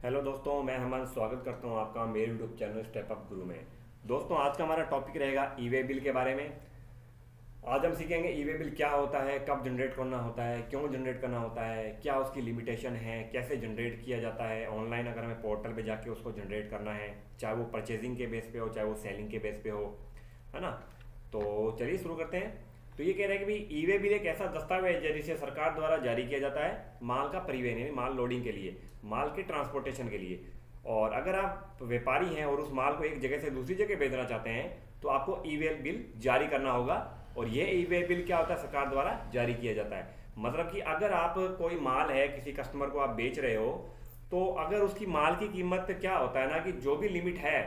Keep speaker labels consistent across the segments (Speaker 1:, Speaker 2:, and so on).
Speaker 1: Hello दोस्तों, मैं हेमंत स्वागत करता हूं आपका मेरे यूट्यूब चैनल स्टेप अप गुरु में। दोस्तों, आज का हमारा टॉपिक रहेगा ई वे बिल के बारे में। आज हम सीखेंगे ई वे बिल क्या होता है, कब जनरेट करना होता है, क्यों जनरेट करना होता है, क्या उसकी लिमिटेशन है, कैसे जनरेट किया जाता है ऑनलाइन अगर हमें पोर्टल पे जाके उसको जनरेट करना है, चाहे वो परचेजिंग के बेस पे हो चाहे वो सेलिंग के बेस पे हो, है ना। तो चलिए शुरू करते हैं। तो ये कह रहे हैं कि भाई ई वे बिल एक ऐसा दस्तावेज है जिसे सरकार द्वारा जारी किया जाता है माल का परिवहन यानी माल लोडिंग के लिए, माल के ट्रांसपोर्टेशन के लिए। और अगर आप व्यापारी हैं और उस माल को एक जगह से दूसरी जगह भेजना चाहते हैं तो आपको ई वे बिल जारी करना होगा। और ये ई वे बिल क्या होता है, सरकार द्वारा जारी किया जाता है। मतलब कि अगर आप कोई माल है किसी कस्टमर को आप बेच रहे हो, तो अगर उसकी माल की कीमत क्या होता है ना कि जो भी लिमिट है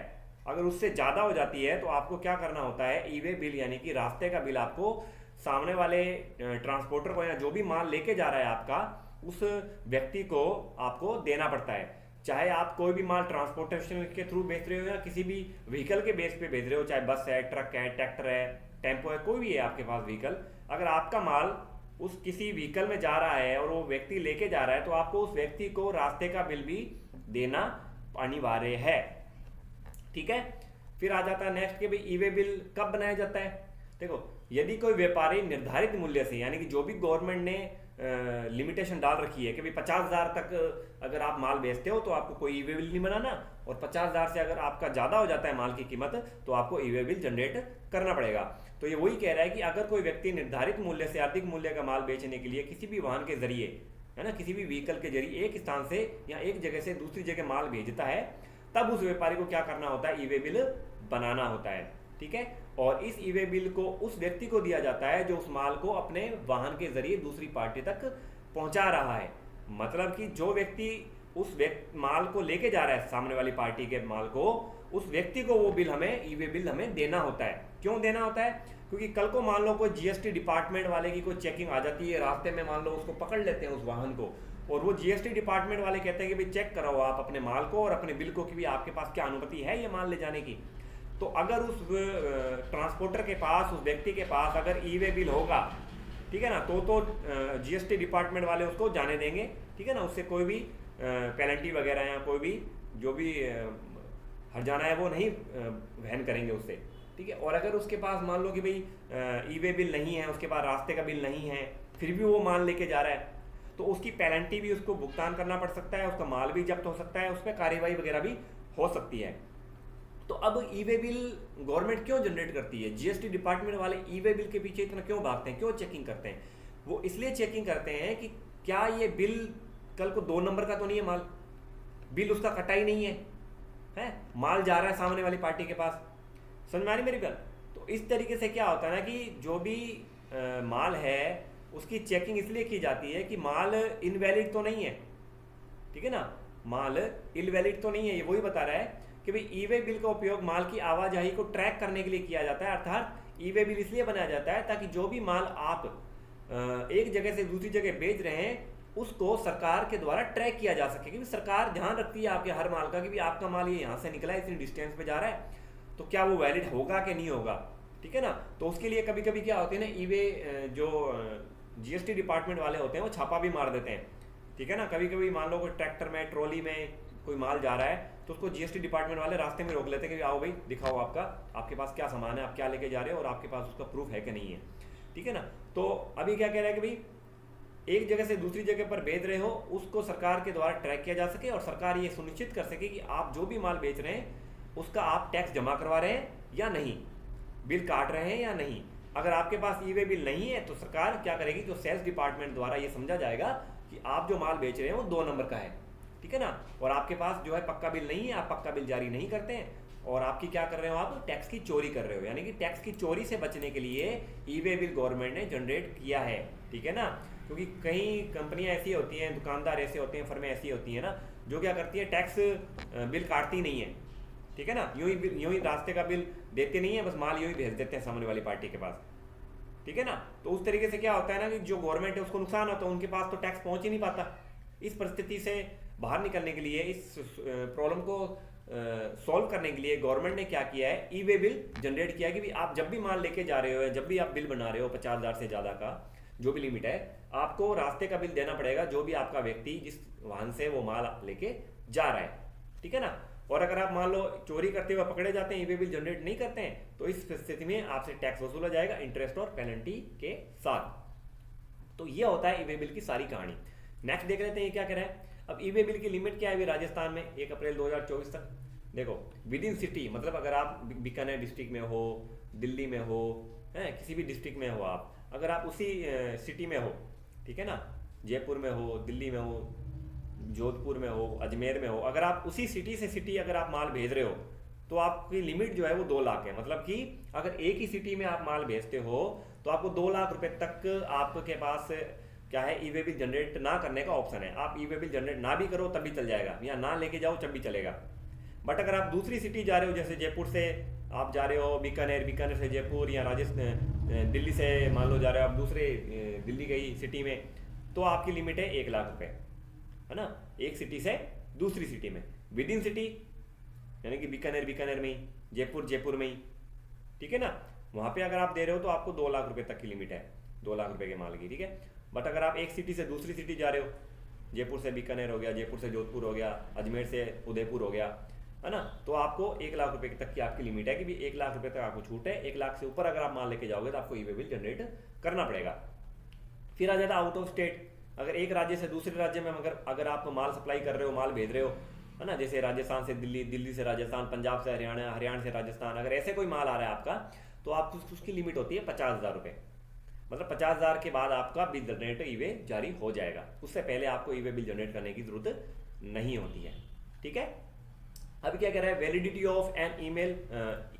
Speaker 1: अगर उससे ज़्यादा हो जाती है तो आपको क्या करना होता है, ई वे बिल यानी कि रास्ते का बिल आपको सामने वाले ट्रांसपोर्टर को या जो भी माल लेके जा रहा है आपका उस व्यक्ति को आपको देना पड़ता है। चाहे आप कोई भी माल ट्रांसपोर्टेशन के थ्रू बेच रहे हो या किसी भी व्हीकल के बेस पे बेच रहे हो, चाहे बस है, ट्रक है, ट्रैक्टर है, टेम्पो है, कोई भी है आपके पास व्हीकल, अगर आपका माल उस किसी व्हीकल में जा रहा है और वो व्यक्ति लेके जा रहा है तो आपको उस व्यक्ति को रास्ते का बिल भी देना अनिवार्य है। ठीक है। फिर आ जाता है नेक्स्ट कि भाई ई वे बिल कब बनाया जाता है। देखो, यदि कोई व्यापारी निर्धारित मूल्य से यानी कि जो भी गवर्नमेंट ने लिमिटेशन डाल रखी है कि भाई 50,000 तक अगर आप माल बेचते हो तो आपको कोई ई वे बिल नहीं बनाना, और 50,000 से अगर आपका ज़्यादा हो जाता है माल की कीमत तो आपको ई वे बिल जनरेट करना पड़ेगा। तो ये वही कह रहा है कि अगर कोई व्यक्ति निर्धारित मूल्य से अधिक मूल्य का माल बेचने के लिए किसी भी वाहन के जरिए, है ना, किसी भी व्हीकल के जरिए एक स्थान से या एक जगह से दूसरी जगह माल भेजता है, तब उस व्यापारी को क्या करना होता है, ई वे बिल बनाना होता है। ठीक है। और इस ई वे बिल को उस व्यक्ति को दिया जाता है जो उस माल को अपने वाहन के जरिए दूसरी पार्टी तक पहुंचा रहा है। मतलब कि जो व्यक्ति उस माल को लेके जा रहा है सामने वाली पार्टी के माल को, उस व्यक्ति को वो बिल हमें ई वे बिल हमें देना होता है। क्यों देना होता है? क्योंकि कल को मान लो कोई जीएसटी डिपार्टमेंट वाले की कोई चेकिंग आ जाती है रास्ते में, मान लो उसको पकड़ लेते हैं उस वाहन को, और वो जीएसटी डिपार्टमेंट वाले कहते हैं कि भाई चेक कराओ आप अपने माल को और अपने बिल को कि भी आपके पास क्या अनुमति है ये माल ले जाने की। तो अगर उस ट्रांसपोर्टर के पास, उस व्यक्ति के पास अगर ई वे बिल होगा, ठीक है ना, तो जीएसटी डिपार्टमेंट वाले उसको जाने देंगे। ठीक है ना, उससे कोई भी पेनल्टी वगैरह या कोई भी जो भी हर्जाना है वो नहीं वहन करेंगे उससे। ठीक है। और अगर उसके पास मान लो कि भाई ई वे बिल नहीं है, उसके पास रास्ते का बिल नहीं है, फिर भी वो माल लेके जा रहा है, तो उसकी पेनल्टी भी उसको भुगतान करना पड़ सकता है, उसका माल भी जब्त हो सकता है, उस पर कार्रवाई वगैरह भी हो सकती है। तो अब ई वे बिल गवर्नमेंट क्यों जनरेट करती है? जीएसटी डिपार्टमेंट वाले ई वे बिल के पीछे इतना क्यों भागते हैं, क्यों चेकिंग करते हैं? वो इसलिए चेकिंग करते हैं कि क्या ये बिल कल को 2 नंबर का तो नहीं है माल, बिल उसका कटा ही नहीं है, माल जा रहा है सामने वाली पार्टी के पास। समझ में आ रही मेरी बात? तो इस तरीके से क्या होता है ना कि जो भी माल है उसकी चेकिंग इसलिए की जाती है कि माल इनवैलिड तो नहीं है। ठीक है ना, माल इनवैलिड तो नहीं है। ये वही बता रहा है कि भाई ई वे बिल का उपयोग माल की आवाजाही को ट्रैक करने के लिए किया जाता है। अर्थात ई वे बिल इसलिए बनाया जाता है ताकि जो भी माल आप एक जगह से दूसरी जगह भेज रहे हैं उसको सरकार के द्वारा ट्रैक किया जा सके, क्योंकि सरकार ध्यान रखती है आपके हर माल का कि भी आपका माल ये यहाँ से निकला है, इतनी डिस्टेंस पे जा रहा है, तो क्या वो वैलिड होगा कि नहीं होगा। ठीक है ना। तो उसके लिए कभी कभी क्या होते हैं ना, ई वे जो जीएसटी डिपार्टमेंट वाले होते हैं वो छापा भी मार देते हैं। ठीक है ना। कभी कभी मान लो कोई ट्रैक्टर में, ट्रॉली में कोई माल जा रहा है तो उसको जीएसटी डिपार्टमेंट वाले रास्ते में रोक लेते हैं कि आओ भाई दिखाओ आपके पास क्या सामान है, आप क्या लेके जा रहे हो और आपके पास उसका प्रूफ है कि नहीं है। ठीक है ना। तो अभी क्या कह रहा है कि भाई एक जगह से दूसरी जगह पर बेच रहे हो उसको सरकार के द्वारा ट्रैक किया जा सके और सरकार ये सुनिश्चित कर सके कि आप जो भी माल बेच रहे हैं उसका आप टैक्स जमा करवा रहे हैं या नहीं, बिल काट रहे हैं या नहीं। अगर आपके पास ई वे बिल नहीं है तो सरकार क्या करेगी, जो सेल्स डिपार्टमेंट द्वारा ये समझा जाएगा कि आप जो माल बेच रहे हैं वो 2 नंबर का है। ठीक है ना। और आपके पास जो है पक्का बिल नहीं है, आप पक्का बिल जारी नहीं करते हैं और आपकी क्या कर रहे हो, आप टैक्स की चोरी कर रहे हो। यानी कि टैक्स की चोरी से बचने के लिए ई वे बिल गवर्नमेंट ने जनरेट किया है। ठीक है ना। क्योंकि कई कंपनियां ऐसी होती हैं, दुकानदार ऐसे होते हैं, फर्में ऐसी होती हैं ना जो क्या करती है, टैक्स बिल काटती नहीं है। ठीक है ना। यूं ही रास्ते का बिल देते नहीं है, बस माल यूं ही भेज देते हैं सामने वाली पार्टी के पास। ठीक है ना। तो उस तरीके से क्या होता है ना कि जो गवर्नमेंट है उसको नुकसान होता है, उनके पास तो टैक्स पहुंच ही नहीं पाता। इस परिस्थिति से बाहर निकलने के लिए, इस प्रॉब्लम को सॉल्व करने के लिए गवर्नमेंट ने क्या किया है, ई वे बिल जनरेट किया कि भी आप जब भी माल लेके जा रहे हो या जब भी आप बिल बना रहे हो 50,000 से ज़्यादा का, जो भी लिमिट है, आपको रास्ते का बिल देना पड़ेगा जो भी आपका व्यक्ति जिस वाहन से वो माल लेके जा रहा है, ठीक है ना। और अगर आप मान लो चोरी करते हुए पकड़े जाते हैं, ई वे बिल जनरेट नहीं करते हैं, तो इस स्थिति में आपसे टैक्स वसूला जाएगा इंटरेस्ट और पेनल्टी के साथ। तो ये होता है ई वे बिल की सारी कहानी। नेक्स्ट देख लेते हैं ये क्या कह रहा है। अब ई वे बिल की लिमिट क्या है अभी राजस्थान में 1 अप्रैल 2024 तक। देखो विद इन सिटी, मतलब अगर आप बीकानेर डिस्ट्रिक्ट में हो, दिल्ली में हो, है किसी भी डिस्ट्रिक्ट में हो आप, अगर आप उसी सिटी में हो, ठीक है ना, जयपुर में हो, दिल्ली में हो, जोधपुर में हो, अजमेर में हो, अगर आप उसी सिटी से सिटी अगर आप माल भेज रहे हो तो आपकी लिमिट जो है वो 2 लाख है। मतलब कि अगर एक ही सिटी में आप माल भेजते हो तो आपको 2 लाख रुपए तक आपके पास क्या है, ई वे बिल जनरेट ना करने का ऑप्शन है। आप ई वे बिल जनरेट ना भी करो तब भी चल जाएगा, या ना लेके जाओ तब भी चलेगा। बट अगर आप दूसरी सिटी जा रहे हो, जैसे जयपुर से आप जा रहे हो बीकानेर, बीकानेर से जयपुर, या राजस्थान दिल्ली से मान लो जा रहे हो आप दूसरे दिल्ली गई सिटी में, तो आपकी लिमिट है 1 लाख रुपए, है ना, एक सिटी से दूसरी सिटी में। विद इन सिटी यानी कि बीकानेर बीकानेर में ही, जयपुर जयपुर में ही, ठीक है ना, वहां पे अगर आप दे रहे हो तो आपको 2 लाख रुपए तक की लिमिट है, 2 लाख रुपए के माल की, ठीक है। बट अगर आप एक सिटी से दूसरी सिटी जा रहे हो, जयपुर से बीकानेर हो गया, जयपुर से जोधपुर हो गया, अजमेर से उदयपुर हो गया, है ना, तो आपको 1 लाख रुपए तक की आपकी लिमिट है कि भी 1 लाख रुपए तक आपको छूट है। 1 लाख से ऊपर अगर आप माल लेके जाओगे तो आपको ई वे बिल जनरेट करना पड़ेगा। फिर आ जाता है आउट ऑफ स्टेट। अगर एक राज्य से दूसरे राज्य में अगर आप माल सप्लाई कर रहे हो, माल भेज रहे हो, है ना, जैसे राजस्थान से दिल्ली, दिल्ली से राजस्थान, पंजाब से हरियाणा, हरियाणा से राजस्थान, अगर ऐसे कोई माल आ रहा है आपका, तो आप उसकी लिमिट होती है 50,000 रुपये। मतलब 50,000 के बाद आपका बिल जनरेट ई वे जारी हो जाएगा, उससे पहले आपको ई वे बिल जनरेट करने की जरूरत नहीं होती है, ठीक है। अब क्या कह रहा है, validity of an email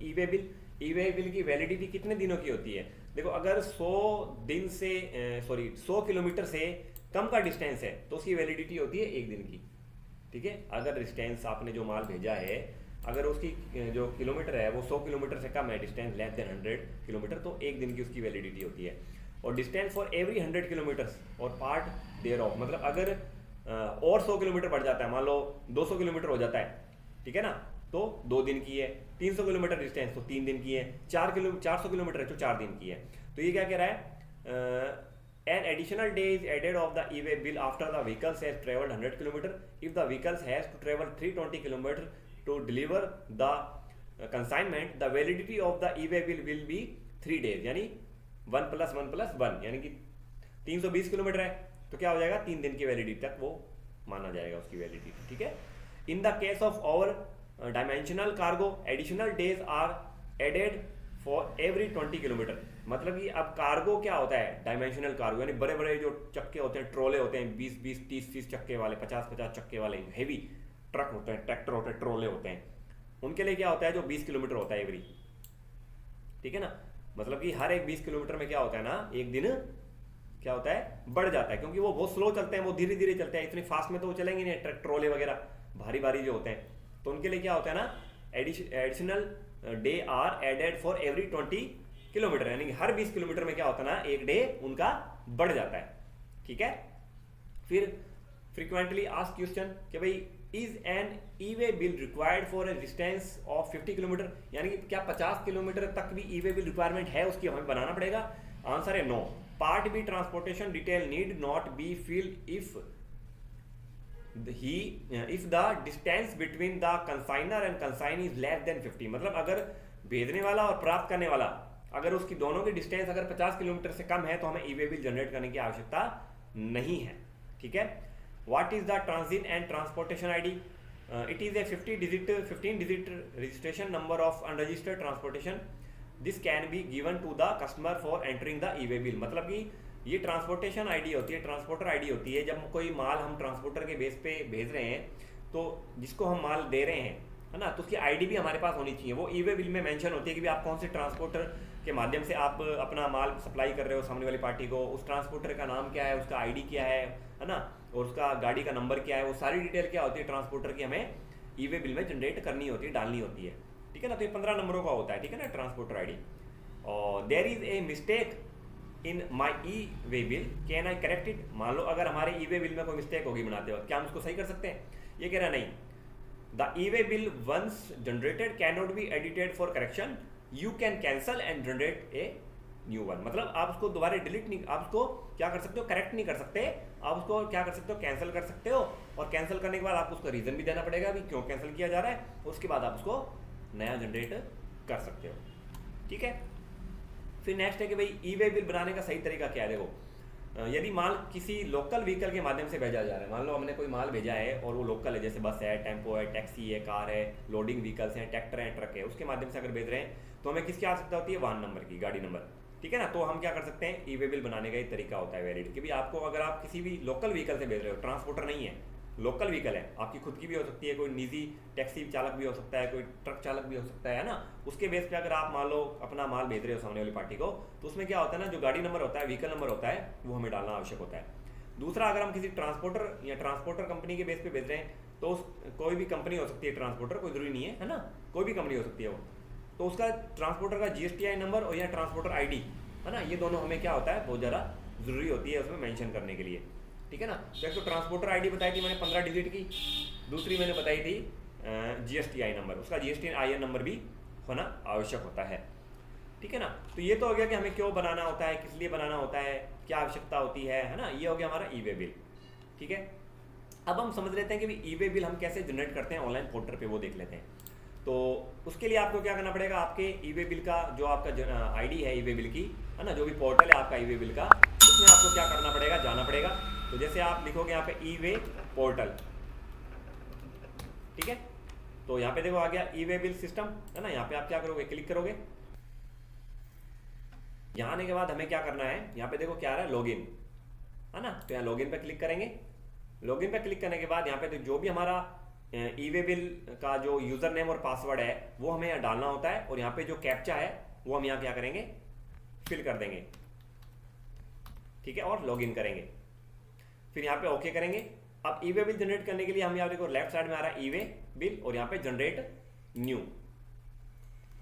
Speaker 1: e way bill. E way bill की वैलिडिटी कितने दिनों की होती है। देखो अगर 100 किलोमीटर से कम का डिस्टेंस है तो उसकी वैलिडिटी होती है 1 दिन की, ठीक है। अगर डिस्टेंस आपने जो माल भेजा है, अगर उसकी जो किलोमीटर है वो 100 किलोमीटर से कम है, डिस्टेंस लेस देन 100 किलोमीटर, तो 1 दिन की उसकी वैलिडिटी होती है। और डिस्टेंस फॉर एवरी 100 किलोमीटर्स और पार्ट देयर ऑफ, मतलब अगर और 100 किलोमीटर बढ़ जाता है, मान लो 200 किलोमीटर हो जाता है, ठीक है ना, तो 2 दिन की है। 300 किलोमीटर डिस्टेंस तो 3 दिन की है। 400 किलोमीटर है तो 4 दिन की है। तो ये क्या कह रहा है, an additional day is added of the e-way bill after the vehicles has traveled 100 km if the vehicles has to travel 320 km to deliver the consignment. The validity of the e-way bill will be 3 days, यानी 1 + 1 + 1, यानी कि 320 kilometre है तो क्या हो जाएगा, 3 दिन की वैलिडिटी तक वो माना जाएगा उसकी वैलिडिटी, ठीक है। In the case of over dimensional cargo additional days are added for every 20 kilometre. मतलब कि अब कार्गो क्या होता है, डायमेंशनल कार्गो यानी बड़े बड़े जो चक्के होते हैं, ट्रोले होते हैं, 20-20, 30-30 चक्के वाले, 50-50 चक्के वाले हेवी ट्रक होते हैं, ट्रैक्टर होते हैं, ट्रोले होते हैं, उनके लिए क्या होता है, जो 20 किलोमीटर होता है एवरी, ठीक है ना। मतलब कि हर एक 20 किलोमीटर में क्या होता है ना, एक दिन क्या होता है, बढ़ जाता है, क्योंकि वो बहुत स्लो चलते हैं, वो धीरे धीरे चलते हैं, इतनी फास्ट में तो वो चलेंगे नहीं, ट्रक ट्रोले वगैरह भारी भारी जो होते हैं, तो उनके लिए क्या होता है ना, additional day are added for every 20 kilometre, यानी कि हर 20 किलोमीटर में क्या होता है ना, एक डे उनका बढ़ जाता है, ठीक है। फिर फ्रीक्वेंटली आस्क्ड क्वेश्चन कि भाई is an e way bill required for a distance of 50 kilometre, यानी कि क्या 50 किलोमीटर तक भी ई वे बिल रिक्वायरमेंट है, उसकी हमें बनाना पड़ेगा। आंसर है no. Part B transportation detail need not be filled if the distance between the consignor and consignee is less than 50। मतलब अगर भेजने वाला और प्राप्त करने वाला, अगर उसकी दोनों की डिस्टेंस अगर 50 किलोमीटर से कम है तो हमें ई वे बिल जनरेट करने की आवश्यकता नहीं है, ठीक है। What is the transit and transportation ID. It is a 15 digit registration number of unregistered transportation. This can be given to the customer for entering the e way bill. मतलब कि ये ट्रांसपोर्टेशन आईडी होती है, transporter ID होती है। जब कोई माल हम ट्रांसपोर्टर के बेस पे भेज रहे हैं तो जिसको हम माल दे रहे हैं, है ना, तो उसकी आईडी भी हमारे पास होनी चाहिए। वो ई वे बिल में मेंशन होती है कि भी आप कौन से ट्रांसपोर्टर के माध्यम से आप अपना माल सप्लाई कर रहे हो सामने वाली पार्टी को, उस ट्रांसपोर्टर का नाम क्या है, उसका आईडी क्या है ना, और उसका गाड़ी का नंबर क्या है, वो सारी डिटेल क्या होती है ट्रांसपोर्टर की हमें ई वे बिल में जनरेट करनी होती है, डालनी होती है, ठीक है ना। तो ये 15 नंबरों का होता है, ठीक है ना, ट्रांसपोर्टर आईडी। और there is a mistake in my e way bill, can I correct it. मान लो अगर हमारे ई वे बिल में कोई मिस्टेक होगी बनाते वक्त, क्या हम उसको सही कर सकते हैं। ये कह रहा नहीं, the e way bill once generated can not be edited for correction, you can cancel and generate a new one. मतलब आप उसको दोबारा डिलीट नहीं, आप उसको क्या कर सकते हो, करेक्ट नहीं कर सकते, आप उसको क्या कर सकते हो, कैंसिल कर सकते हो। और कैंसिल करने के बाद आपको उसका रीज़न भी देना पड़ेगा भी क्यों कैंसिल किया जा रहा है, उसके बाद आप उसको नया जनरेट कर सकते हो। ठीक है। फिर नेक्स्ट है कि भाई ई वे बिल बनाने का सही तरीका क्या है। देखो, यदि माल किसी लोकल व्हीकल के माध्यम से भेजा जा रहा है, मान लो हमने कोई माल भेजा है और वो लोकल है, जैसे बस है, टेम्पो है, टैक्सी है, कार है, लोडिंग व्हीकल्स हैं, ट्रैक्टर है, ट्रक है, उसके माध्यम से अगर भेज रहे हैं तो हमें किसकी आवश्यकता होती है, वाहन नंबर की, गाड़ी नंबर। ठीक है ना। तो हम क्या कर सकते हैं, ई वे बिल बनाने का एक तरीका होता है वैलिड, कि भी आपको अगर आप किसी भी लोकल व्हीकल से भेज रहे हो, ट्रांसपोर्टर नहीं है, लोकल व्हीकल है, आपकी खुद की भी हो सकती है, कोई निजी टैक्सी चालक भी हो सकता है, कोई ट्रक चालक भी हो सकता है ना, उसके बेस पे अगर आप मान लो अपना माल भेज रहे हो सामने वाली पार्टी को, तो उसमें क्या होता है ना, जो गाड़ी नंबर होता है, व्हीकल नंबर होता है, वो हमें डालना आवश्यक होता है। दूसरा, अगर हम किसी ट्रांसपोर्टर या ट्रांसपोर्टर कंपनी के बेस पे भेज रहे हैं, तो कोई भी कंपनी हो सकती है ट्रांसपोर्टर, कोई जरूरी नहीं है ना, कोई भी कंपनी हो सकती है वो, तो उसका ट्रांसपोर्टर का GSTI नंबर और या ट्रांसपोर्टर ID है ना, ये दोनों हमें क्या होता है, बहुत ज़्यादा जरूरी होती है उसमें मेंशन करने के लिए। ठीक है ना। तो एक तो ट्रांसपोर्टर ID बताई थी मैंने 15 डिजिट की, दूसरी मैंने बताई थी GSTI नंबर, उसका GSTI नंबर भी होना आवश्यक होता है। ठीक है ना। तो ये तो हो गया कि हमें क्यों बनाना होता है, किस लिए बनाना होता है, क्या आवश्यकता होती है ना, ये हो गया हमारा ई वे बिल। ठीक है। अब हम समझ लेते हैं कि ई वे बिल हम कैसे जनरेट करते हैं ऑनलाइन पोर्टल पे, वो देख लेते हैं। तो उसके लिए आपको क्या करना पड़ेगा, आपके ई वे बिल का जो आपका ID है ई वे बिल की, है ना, जो भी पोर्टल है आपका ई वे बिल का, उसमें आपको क्या करना पड़ेगा, जाना पड़ेगा। तो जैसे आप लिखोगे यहाँ पे ई वे पोर्टल, ठीक है, तो यहाँ पे देखो आ गया ई वे बिल सिस्टम, है ना, यहाँ पे आप क्या करोगे, क्लिक करोगे। यहाँ आने के बाद हमें क्या करना है, यहाँ पे देखो क्या आ रहा है, लॉगिन, है ना, तो यहाँ लॉगिन पे क्लिक करेंगे। लॉगिन पे क्लिक करने के बाद यहाँ पे तो जो भी हमारा ई वे बिल का जो यूजर नेम और पासवर्ड है वो हमें यहाँ डालना होता है, और यहाँ पे जो कैप्चा है वो हम यहाँ क्या करेंगे, फिल कर देंगे। ठीक है, और लॉगिन करेंगे, फिर यहाँ पे ओके करेंगे। अब ई वे बिल जनरेट करने के लिए हम यहाँ देखो लेफ्ट साइड में आ रहा है ई वे बिल, और यहाँ पे जनरेट न्यू।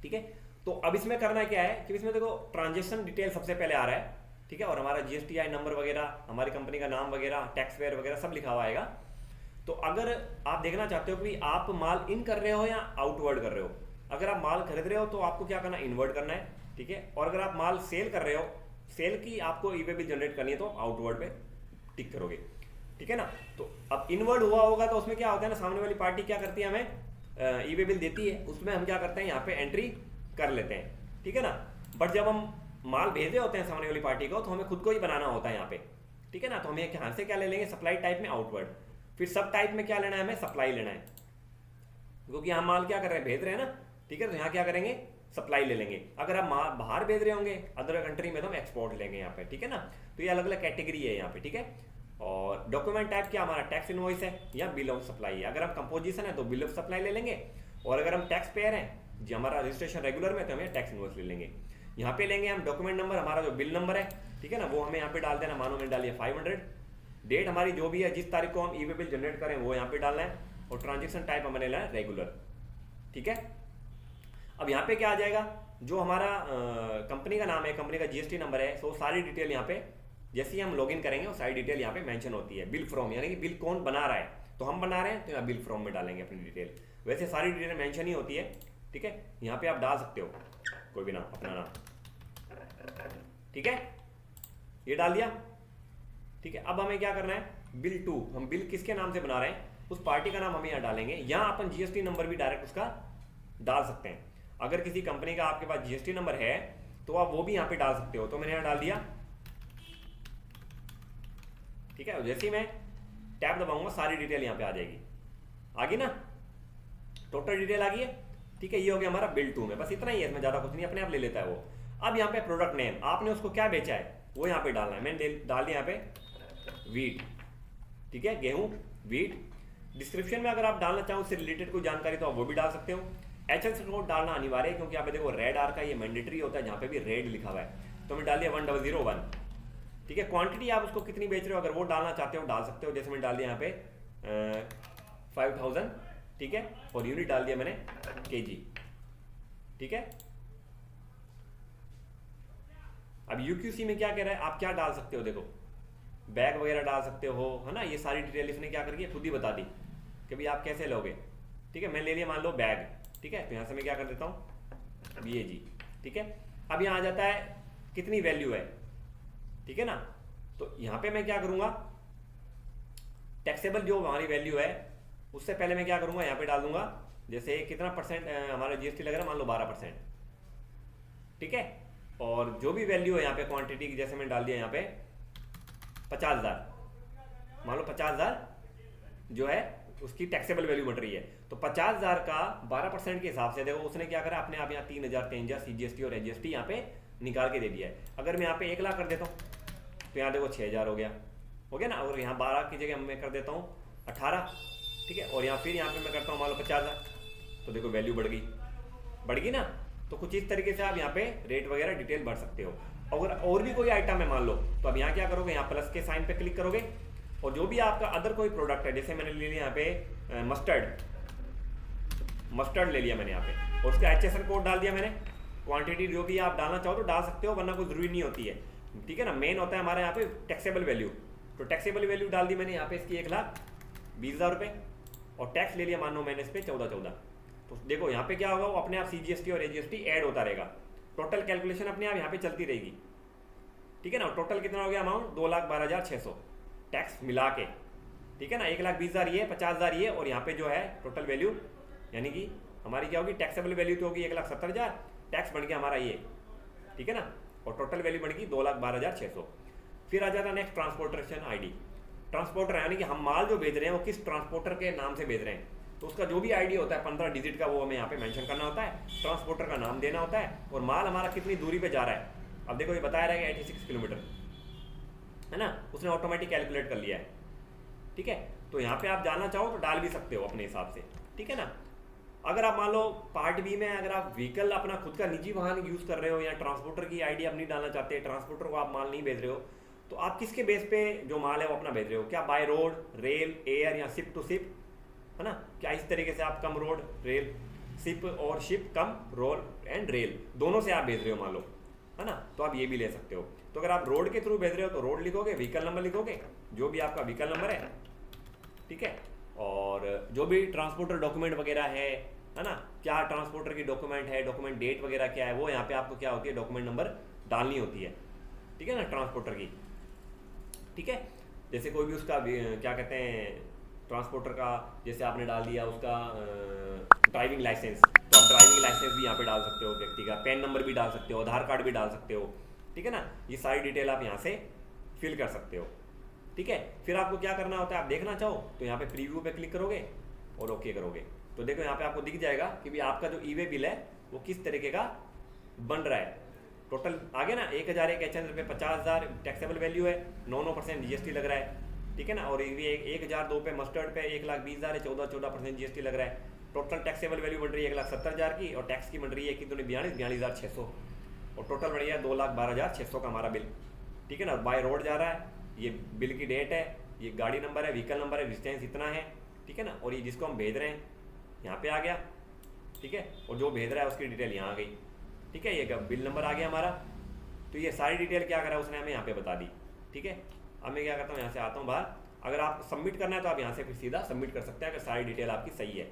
Speaker 1: ठीक है, तो अब इसमें करना क्या है कि इसमें देखो ट्रांजेक्शन डिटेल सबसे पहले आ रहा है। ठीक है, और हमारा GSTI नंबर वगैरह, हमारी कंपनी का नाम वगैरह, टैक्स पेयर वगैरह सब लिखा हुआ आएगा। तो अगर आप देखना चाहते हो कि आप माल इन कर रहे हो या आउटवर्ड कर रहे हो, अगर आप माल खरीद रहे हो तो आपको क्या करना है, इनवर्ड करना है। ठीक है, और अगर आप माल सेल कर रहे हो, सेल की आपको ई वे बिल जनरेट करनी है तो आउटवर्ड पे टिक करोगे। ठीक है ना। तो अब इनवर्ड हुआ होगा तो उसमें क्या होता है ना, सामने वाली पार्टी क्या करती है, हमें ई वे बिल देती है, उसमें हम क्या करते हैं, यहाँ पे एंट्री कर लेते हैं। ठीक है ना। बट जब हम माल भेज रहे होते हैं सामने वाली पार्टी को, तो हमें खुद को ही बनाना होता है यहाँ पे। ठीक है ना। तो हमें यहाँ से क्या ले लेंगे, सप्लाई टाइप में आउटवर्ड, फिर सब टाइप में क्या लेना है, हमें सप्लाई लेना है, क्योंकि हम माल क्या कर रहे हैं, भेज रहे हैं ना। ठीक है, तो यहाँ क्या करेंगे, सप्लाई ले लेंगे। अगर आप माल बाहर भेज रहे होंगे अदर कंट्री में, तो हम एक्सपोर्ट लेंगे यहाँ पे। ठीक है ना। तो ये अलग अलग कैटेगरी है यहाँ पे। ठीक है, और डॉक्यूमेंट टाइप क्या हमारा टैक्स इनवॉइस है या बिल ऑफ सप्लाई है। अगर हम कंपोजिशन है तो बिल ऑफ सप्लाई ले लेंगे, और अगर हम टैक्स पेयर है, जो हमारा रजिस्ट्रेशन रेगुलर में, तो हमें टैक्स इनवॉइस ले लेंगे। यहाँ पे लेंगे हम डॉक्यूमेंट नंबर, हमारा जो बिल नंबर है, ठीक है ना, वो हमें यहाँ पे डाल देना। मानो मैंने डालिए 500, डेट हमारी जो भी है, जिस तारीख को हम ई वे बिल जनरेट करें वो यहाँ पे डालना है, और ट्रांजेक्शन टाइप हमने लेना है रेगुलर। ठीक है, अब यहाँ पे क्या आ जाएगा, जो हमारा कंपनी का नाम है, कंपनी का GST नंबर है, सो सारी डिटेल यहाँ पे जैसे ही हम लॉगिन करेंगे वो सारी डिटेल यहाँ पे मेंशन होती है। बिल फ्रॉम यानी कि बिल कौन बना रहा है, तो हम बना रहे हैं तो यहाँ बिल फ्रॉम में डालेंगे अपनी डिटेल। वैसे सारी डिटेल मेंशन ही होती है। ठीक है, यहाँ पे आप डाल सकते हो कोई भी नाम, अपना नाम। ठीक है, ये डाल दिया। ठीक है, अब हमें क्या करना है, बिल टू, हम बिल किसके नाम से बना रहे हैं, उस पार्टी का नाम हमें यहाँ डालेंगे। यहाँ अपन GST नंबर भी डायरेक्ट उसका डाल सकते हैं। अगर किसी कंपनी का आपके पास GST नंबर है तो आप वो भी यहाँ पे डाल सकते हो। तो मैंने यहाँ डाल दिया। ठीक है, जैसे ही मैं टैब दबाऊंगा सारी डिटेल यहाँ पे आ जाएगी। आ गई ना, टोटल डिटेल आ गई है। ठीक है, ये हो गया हमारा बिल टू में, बस इतना ही है, इसमें ज्यादा कुछ नहीं, अपने आप ले लेता है वो। अब यहाँ पे प्रोडक्ट नेम, आपने उसको क्या बेचा है वो यहाँ पे डालना है। मैंने डाल दिया यहाँ पे वीट। ठीक है, गेहूं, वीट। डिस्क्रिप्शन में अगर आप डालना चाहो उससे रिलेटेड कोई जानकारी तो आप वो भी डाल सकते हो। HSN कोड डालना अनिवार्य है, क्योंकि यहाँ पे देखो रेड आर का ये मैंडेटरी होता है, जहाँ पे भी रेड लिखा हुआ है। तो मैं डाल दिया 1001। ठीक है, क्वांटिटी आप उसको कितनी बेच रहे हो अगर वो डालना चाहते हो डाल सकते हो। जैसे मैंने डाल दिया यहाँ पे 5000। ठीक है, और यूनिट डाल दिया मैंने kg। ठीक है, अब UQC में क्या कह रहा है, आप क्या डाल सकते हो, देखो बैग वगैरह डाल सकते हो, है ना। ये सारी डिटेल इसने क्या करके खुद ही बता दी कि भाई आप कैसे लोगे। ठीक है, मैं ले लिया मान लो बैग। ठीक है, तो यहाँ से मैं क्या कर देता हूँ BAG। ठीक है, अब यहाँ आ जाता है कितनी वैल्यू है, ठीक है ना। तो यहाँ पे मैं क्या करूँगा, टैक्सेबल जो हमारी वैल्यू है उससे पहले मैं क्या करूँगा, यहाँ पे डाल दूंगा जैसे कितना परसेंट हमारा जीएसटी लग रहा है, मान लो 12%, ठीक है। और जो भी वैल्यू है यहाँ पे क्वांटिटी की, जैसे मैंने डाल दिया यहाँ पे 50,000, मान लो 50,000 जो है उसकी टैक्सेबल वैल्यू बन रही है। तो 50,000 का 12% के हिसाब से देखो उसने क्या करा, अपने आप यहाँ 3,000 3,000 सीजीएसटी और एचजीएसटी यहाँ पे निकाल के दे दिया है। अगर मैं यहाँ पे 1 लाख कर देता हूँ तो यहाँ देखो 6,000 हो गया ना। और यहाँ 12 की जगह मैं कर देता हूँ 18, ठीक है। और यहाँ फिर यहाँ पे मैं करता हूँ मान लो 50,000, तो देखो वैल्यू बढ़ गई ना। तो कुछ इस तरीके से आप यहाँ पे रेट वगैरह डिटेल भर सकते हो। अगर और भी कोई आइटम है मान लो, तो अब यहाँ क्या करोगे, यहाँ प्लस के साइन पे क्लिक करोगे और जो भी आपका अदर कोई प्रोडक्ट है, जैसे मैंने ले लिया यहाँ पे मस्टर्ड ले लिया मैंने यहाँ पे, और उसका HSN कोड डाल दिया मैंने। क्वांटिटी जो भी आप डालना चाहो तो डाल सकते हो, वरना कोई जरूरी नहीं होती है, ठीक है ना। मेन होता है हमारे यहाँ पे टैक्सेबल वैल्यू। तो टैक्सेबल वैल्यू डाल दी मैंने यहाँ पे इसकी 1,20,000 रुपये, और टैक्स ले लिया मान लो मैंने इस पर 14,14। तो देखो यहाँ पे क्या होगा, वो अपने आप CGST और AGST ऐड होता रहेगा। टोटल कैलकुलेशन अपने आप यहाँ पे चलती रहेगी, ठीक है ना। टोटल कितना हो गया अमाउंट, 2,12,600 टैक्स मिला के, ठीक है ना। 1,20,000 ये, 50,000 ये, और यहाँ पे जो है टोटल वैल्यू यानी कि हमारी क्या होगी, टैक्सेबल वैल्यू तो होगी 1,70,000, टैक्स बन गया हमारा ये, ठीक है ना। और टोटल वैल्यू बन गई 2,12,600। फिर आ जाता है नेक्स्ट ट्रांसपोर्टेशन ID। ट्रांसपोर्टर यानी कि हम माल जो भेज रहे हैं वो किस ट्रांसपोर्टर के नाम से भेज रहे हैं, तो उसका जो भी ID होता है 15 डिजिट का, वो हमें यहाँ पे मेंशन करना होता है, ट्रांसपोर्टर का नाम देना होता है, और माल हमारा कितनी दूरी पे जा रहा है। अब देखो ये बताया रहेगा 86 किलोमीटर, है ना, उसने ऑटोमेटिक कैलकुलेट कर लिया है, ठीक है। तो यहाँ पे आप जाना चाहो तो डाल भी सकते हो अपने हिसाब से, ठीक है ना। अगर आप मान लो पार्ट बी में अगर आप व्हीकल अपना खुद का निजी वाहन यूज कर रहे हो, या ट्रांसपोर्टर की ID आप नहीं डालना चाहते, ट्रांसपोर्टर को आप माल नहीं भेज रहे हो, तो आप किसके बेस पे जो माल है वो अपना भेज रहे हो, क्या बाय रोड, रेल, एयर या शिप टू शिप, है ना। क्या इस तरीके से आप कम रोड रेल शिप, और ship cum road and rail दोनों से आप भेज रहे हो मान लो, है ना। तो आप ये भी ले सकते हो। तो अगर आप रोड के थ्रू भेज रहे हो तो रोड लिखोगे, व्हीकल नंबर लिखोगे, जो भी आपका व्हीकल नंबर है, ठीक है। और जो भी ट्रांसपोर्टर डॉक्यूमेंट वगैरह है ना, क्या ट्रांसपोर्टर की डॉक्यूमेंट है, डॉक्यूमेंट डेट वगैरह क्या है, वो यहाँ पे आपको क्या होती है, डॉक्यूमेंट नंबर डालनी होती है, ठीक है ना, ट्रांसपोर्टर की, ठीक है। जैसे कोई भी उसका क्या कहते हैं ट्रांसपोर्टर का, जैसे आपने डाल दिया उसका ड्राइविंग लाइसेंस, तो आप ड्राइविंग लाइसेंस भी यहाँ पे डाल सकते हो, व्यक्ति का पैन नंबर भी डाल सकते हो, आधार कार्ड भी डाल सकते हो, ठीक है ना। ये सारी डिटेल आप यहाँ से फिल कर सकते हो, ठीक है। फिर आपको क्या करना होता है, आप देखना चाहो तो यहाँ पे प्रीव्यू पे क्लिक करोगे और ओके करोगे, तो देखो यहाँ पे आपको दिख जाएगा कि भी आपका जो ई वे बिल है वो किस तरीके का बन रहा है। टोटल आ गया ना, 1,001 HN रुपये, 50,000 टैक्सेबल वैल्यू है, 9% GST लग रहा है, ठीक है ना। और ये 1,002 पे मस्टर्ड पे 1,20,000 है, 14% GST लग रहा है। टोटल टैक्सेबल वैल्यू बन रही है 1,70,000 की, और टैक्स की बन रही है कितनी, 42,600, और टोटल बन रही है 2,12,600 का हमारा बिल, ठीक है ना। बाय रोड जा रहा है, ये बिल की डेट है, ये गाड़ी नंबर है, व्हीकल नंबर है, डिस्टेंस इतना है, ठीक है ना। और ये जिसको हम भेज रहे हैं यहाँ पे आ गया, ठीक है। और जो भेज रहा है उसकी डिटेल यहाँ आ गई, ठीक है। ये बिल नंबर आ गया हमारा। तो ये सारी डिटेल क्या करा उसने हमें यहाँ पे बता दी, ठीक है। अब मैं क्या करता हूँ, यहाँ से आता हूँ बाहर। अगर आप सबमिट करना है तो आप यहाँ से फिर सीधा सबमिट कर सकते हैं अगर सारी डिटेल आपकी सही है।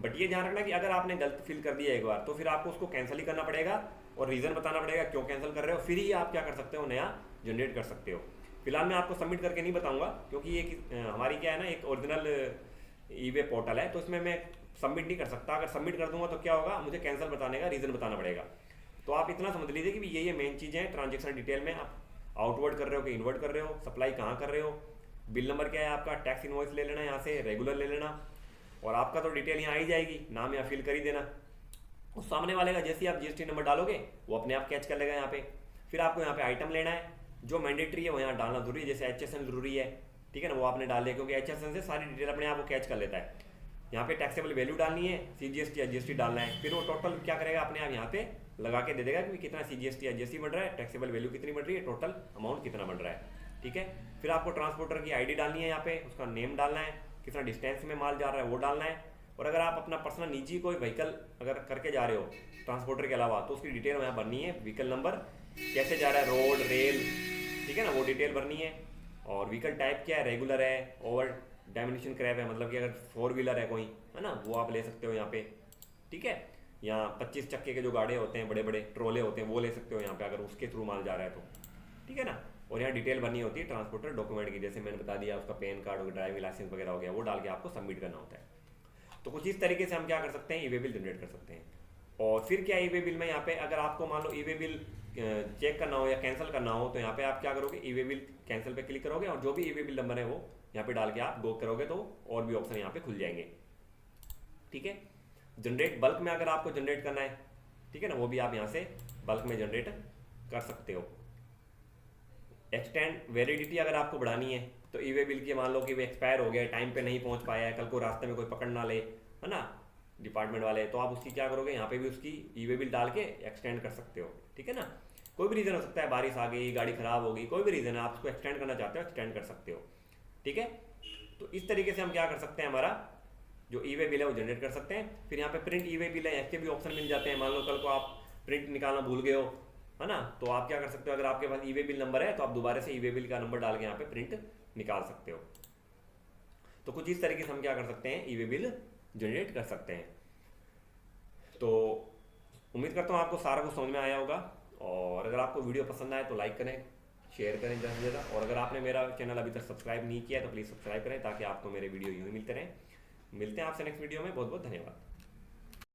Speaker 1: बट ये ध्यान रखना कि अगर आपने गलत फिल कर दिया एक बार तो फिर आपको उसको कैंसिल ही करना पड़ेगा, और रीज़न बताना पड़ेगा क्यों कैंसिल कर रहे हो, फिर ही आप क्या कर सकते हो, नया जनरेट कर सकते हो। फिलहाल मैं आपको सबमिट करके नहीं बताऊँगा, क्योंकि ये हमारी क्या है ना, एक ओरिजिनल ई वे पोर्टल है, तो इसमें मैं सबमिट नहीं कर सकता। अगर सबमिट कर दूंगा तो क्या होगा, मुझे कैंसिल बताने का रीज़न बताना पड़ेगा। तो आप इतना समझ लीजिए कि ये मेन चीज़ें हैं ट्रांजेक्शन डिटेल में। आप आउटवर्ड कर रहे हो कि इनवर्ड कर रहे हो, सप्लाई कहाँ कर रहे हो, बिल नंबर क्या है आपका, टैक्स इनवॉइस ले लेना यहाँ से, रेगुलर ले लेना, और आपका तो डिटेल यहाँ आई जाएगी, नाम यहाँ फिल कर ही देना। उस सामने वाले का जैसे आप GST नंबर डालोगे वो अपने आप कैच कर लेगा यहाँ पे। फिर आपको यहाँ पे आइटम लेना है, जो मैंडेटरी है वो यहाँ डालना जरूरी है, जैसे HSN जरूरी है, ठीक है ना, वो आपने डाल दिया, क्योंकि HSN से सारी डिटेल अपने आप वो कैच कर लेता है। यहाँ पे टैक्सेबल वैल्यू डालनी है, CGST या GST डालना है, फिर वो टोटल क्या करेगा अपने आप यहाँ पे लगा के दे देगा कि कितना CGST या GST बन रहा है, टैक्सेबल वैल्यू कितनी बन रही है, टोटल अमाउंट कितना बन रहा है, ठीक है। फिर आपको ट्रांसपोर्टर की ID डालनी है, यहाँ पे उसका नेम डालना है, कितना डिस्टेंस में माल जा रहा है वो डालना है। और अगर आप अपना पर्सनल निजी कोई व्हीकल अगर करके जा रहे हो ट्रांसपोर्टर के अलावा, तो उसकी डिटेल यहाँ भरनी है, व्हीकल नंबर कैसे जा रहा है, रोड रेल, ठीक है ना, वो डिटेल भरनी है। और व्हीकल टाइप क्या है, रेगुलर है, ओवर डायमेंशन क्रैब है, मतलब कि अगर 4 व्हीलर है कोई, है ना, वो आप ले सकते हो यहाँ पे, ठीक है। या 25 चक्के के जो गाड़े होते हैं, बड़े बड़े ट्रोले होते हैं, वो ले सकते हो यहाँ पे अगर उसके थ्रू माल जा रहा है तो, ठीक है ना। और यहाँ डिटेल बननी होती है ट्रांसपोर्टर डॉक्यूमेंट की, जैसे मैंने बता दिया उसका पैन कार्ड, ड्राइविंग लाइसेंस वगैरह हो गया, वो डाल के आपको सबमिट करना होता है। तो कुछ इस तरीके से हम क्या कर सकते हैं, ई वे बिल जनरेट कर सकते हैं। और फिर क्या ई वे बिल में यहाँ पे अगर आपको मान लो ई वे बिल चेक करना हो या कैंसिल करना हो, तो यहाँ पे आप क्या करोगे, ई वे बिल कैंसिल पे क्लिक करोगे और जो भी ई वे बिल नंबर है वो यहाँ पे डाल के आप गो करोगे तो और भी ऑप्शन यहाँ पे खुल जाएंगे, ठीक है। जनरेट बल्क में अगर आपको जनरेट करना है, ठीक है ना, वो भी आप यहाँ से बल्क में जनरेट कर सकते हो। एक्सटेंड वैलिडिटी अगर आपको बढ़ानी है तो ई वे बिल की मान लो कि वो एक्सपायर हो गया, टाइम पे नहीं पहुंच पाया है, कल को रास्ते में कोई पकड़ ना ले, है ना, डिपार्टमेंट वाले, तो आप उसकी क्या करोगे, यहाँ पे भी उसकी ई वे बिल डाल के एक्सटेंड कर सकते हो, ठीक है ना। कोई भी रीज़न हो सकता है, बारिश आ गई, गाड़ी खराब हो गई, कोई भी रीज़न है, आप उसको एक्सटेंड करना चाहते हो एक्सटेंड कर सकते हो, ठीक है। तो इस तरीके से हम क्या कर सकते हैं, हमारा जो ई वे बिल है वो जनरेट कर सकते हैं। फिर यहाँ पे प्रिंट ई वे बिल है, इसके भी ऑप्शन मिल जाते हैं। मान लो कल को आप प्रिंट निकालना भूल गए हो, है ना, तो आप क्या कर सकते हो, अगर आपके पास ई वे बिल नंबर है तो आप दोबारा से ई वे बिल का नंबर डाल के यहाँ पे प्रिंट निकाल सकते हो। तो कुछ इस तरीके से हम क्या कर सकते हैं, ई वे बिल जनरेट कर सकते हैं। तो उम्मीद करता हूँ आपको सारा कुछ समझ में आया होगा, और अगर आपको वीडियो पसंद आए तो लाइक करें, शेयर करें ज़्यादा से ज़्यादा, और अगर आपने मेरा चैनल अभी तक सब्सक्राइब नहीं किया तो प्लीज़ सब्सक्राइब करें ताकि आपको मेरे वीडियो यूँ ही मिलते रहें। मिलते हैं आपसे नेक्स्ट वीडियो में, बहुत बहुत धन्यवाद।